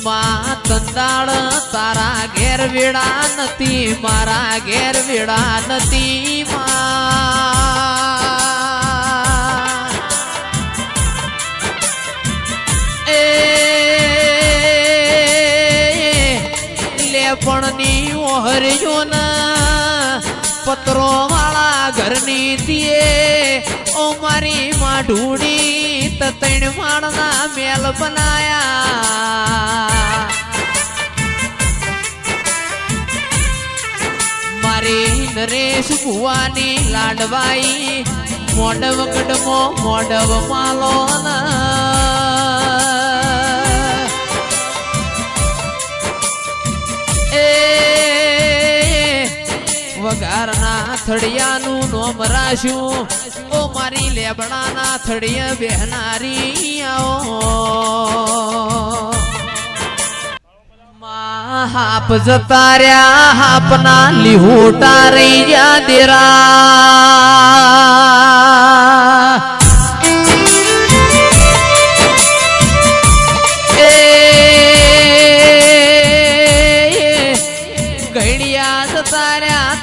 માં તંદાળ તારા ઘેર વેડા નથી મારા ઘેર વેડા નથી માં એ લેપણની ઓહરજો ના પત્રો વાળા ઘરની દીએ ઓ મારી માં ઢૂડી તૈણ માણના મેલ બનાયા મારી નરેશ ભુવાની લાડવાઈ મોડવ ગઢમો મોડવ માલો એ વઘારના થડિયાનું નોમ રાખ્યું ઓ મારી લેબડાના થડિયા બેહનારી આવો માં હાપ જતા રહ્યા હાપના લીહુટા રહી ગયા દેરા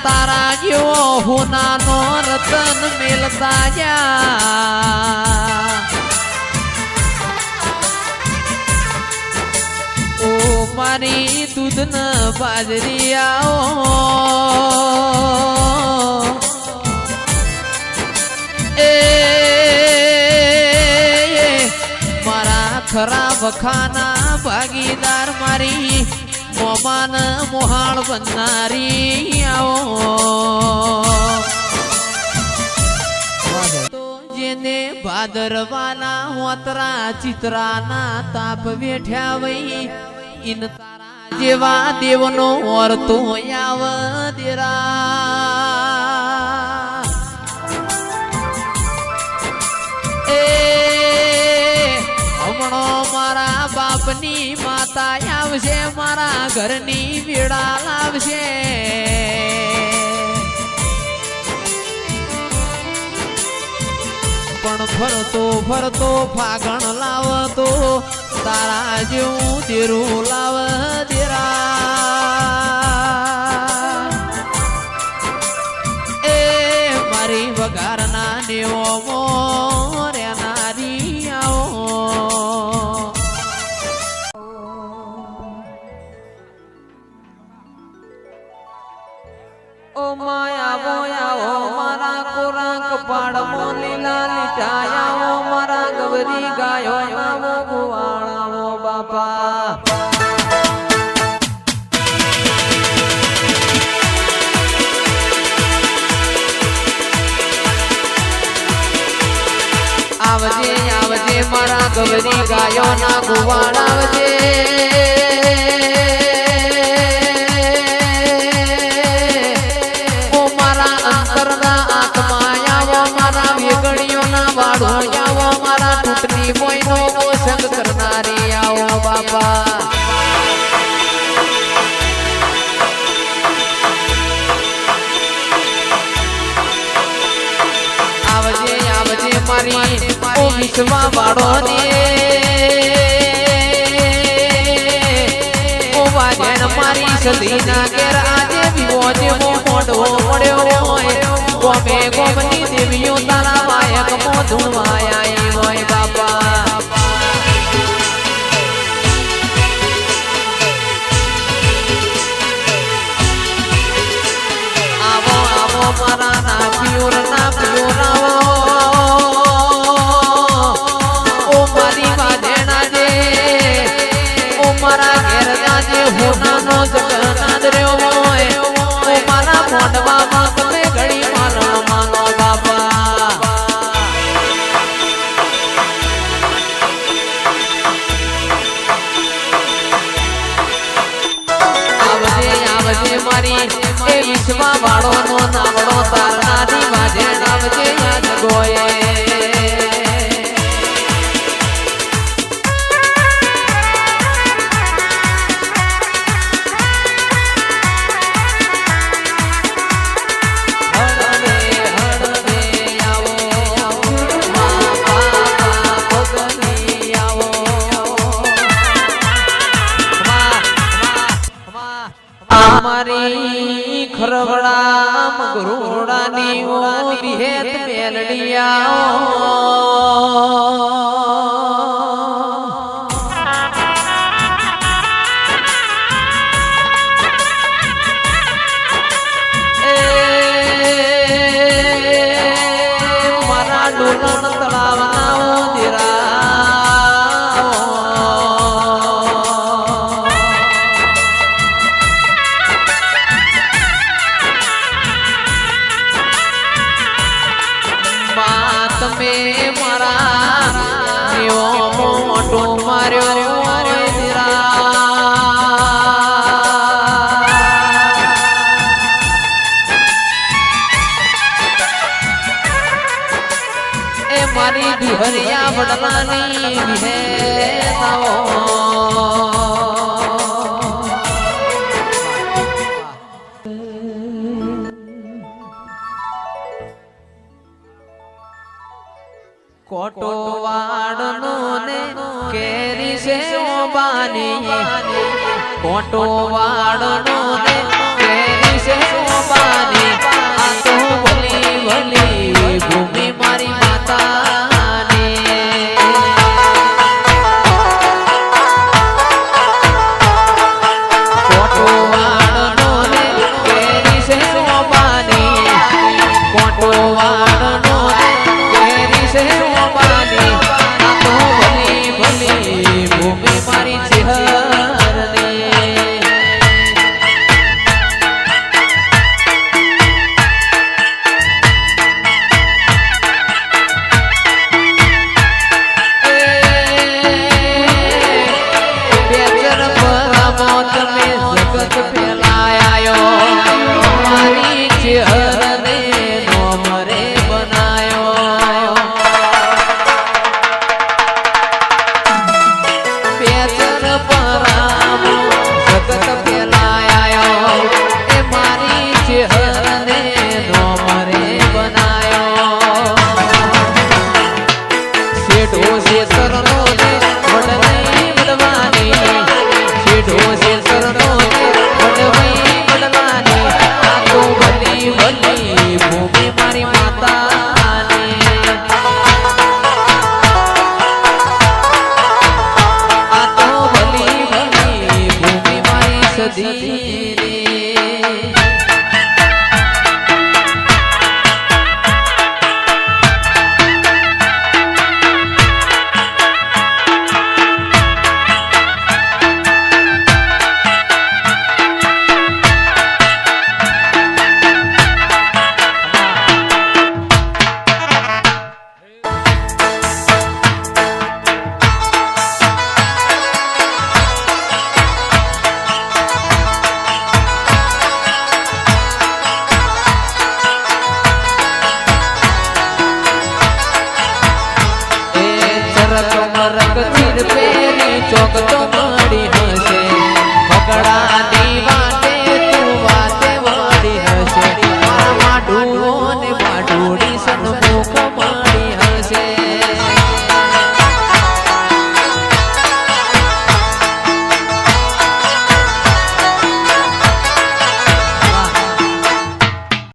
તારા જેવો હુનાનો રતન મેલતા જા ઓ મારી દૂધ ન બાજરી આવો એ મારા ખરાબ ખાના ભાગીદાર મારી મોમાન મોહાળ બનનારી આવો જેને ભાદરવાના હોતરા ચિત્રાના તાપ વેઠ્યા વઈ ઇન તારા જેવા દેવનો ઓરતો આવ દેરા એ હમણો મારા બાપની માતા આવશે મારા ઘરની વેડા લાવશે પણ ફરતો ફરતો ફાગણ લાવતો તારા જેવું દેરું લાવ દેરા એ મારી વઘારના નેવો મોર્યાનારી આવો ઓ માયા બોયા ઓ મારા કોરા કપાળ મો લીલા લીટાયા ઓ મારા ગવરી ગાયો નામો ગોવાળા ઓ બાપા આવજે આવજે મારા ગવરી ગાયો ના ગોવાળા આવજે સંગ કરનારી આવો બાપા આવજે આવજે મારી ઓ વિશ્વા વાળો ને ઓ વાજણ મારી સદીના ઘેર આજે વિવો જેવો મોઢો મળ્યો હોય ગોમે ગોમની દેવીઓ તારા માયક મો ધૂણવાયા હોય બાપા મારા ના પિયોર આવો ઓ મારી વાજેણા જે ઓ મારા ઘેર જાજે હોનાનો જગન્નાથ રહ્યો હોય ઓ મારા મોઢવામાં તમે ઘડી માનો માનો બાપા આવજે આવજે મારી એ વિશ્વા વાળો નો નાવડો તારનારી વાજે નાવજે યાદ ગોયે મારી ખરવડા મગરોડાની ઓ વિહેત મેલડિયા તમે મારા મોટો માર્યો એ મારી બિહરિયા વડલાની વિહેતાઓ કોટો વાડનો ને કેરી છે ઓબાની કોટો વાડનો ને કેરી છે ઓબાની આ તો ભલી ભલી ભૂમિ મારી માતાની કોટો વાડનો ને કેરી છે ઓબાની કોટો વાડનો ને કેરી છે ભૂમિ મારી ચહેરની બેચર પરામો તમે જગત ફેલાયો મારી ચહેરને નો મરે બનાયો બેચર પરામો જગત ફેલાયો એ મારી ચહેરને નો મરે બનાયો શેઠો શેતરનો ને વડની વડવાની શેઠો શેતરનો ને વડવી વડવાની આ તો ભલી ભલી ભૂમિ મારી માતાની આ તો ભલી ભલી ભૂમિ મારી સદીની ચરક મરક ચીર પેરી ચોક તો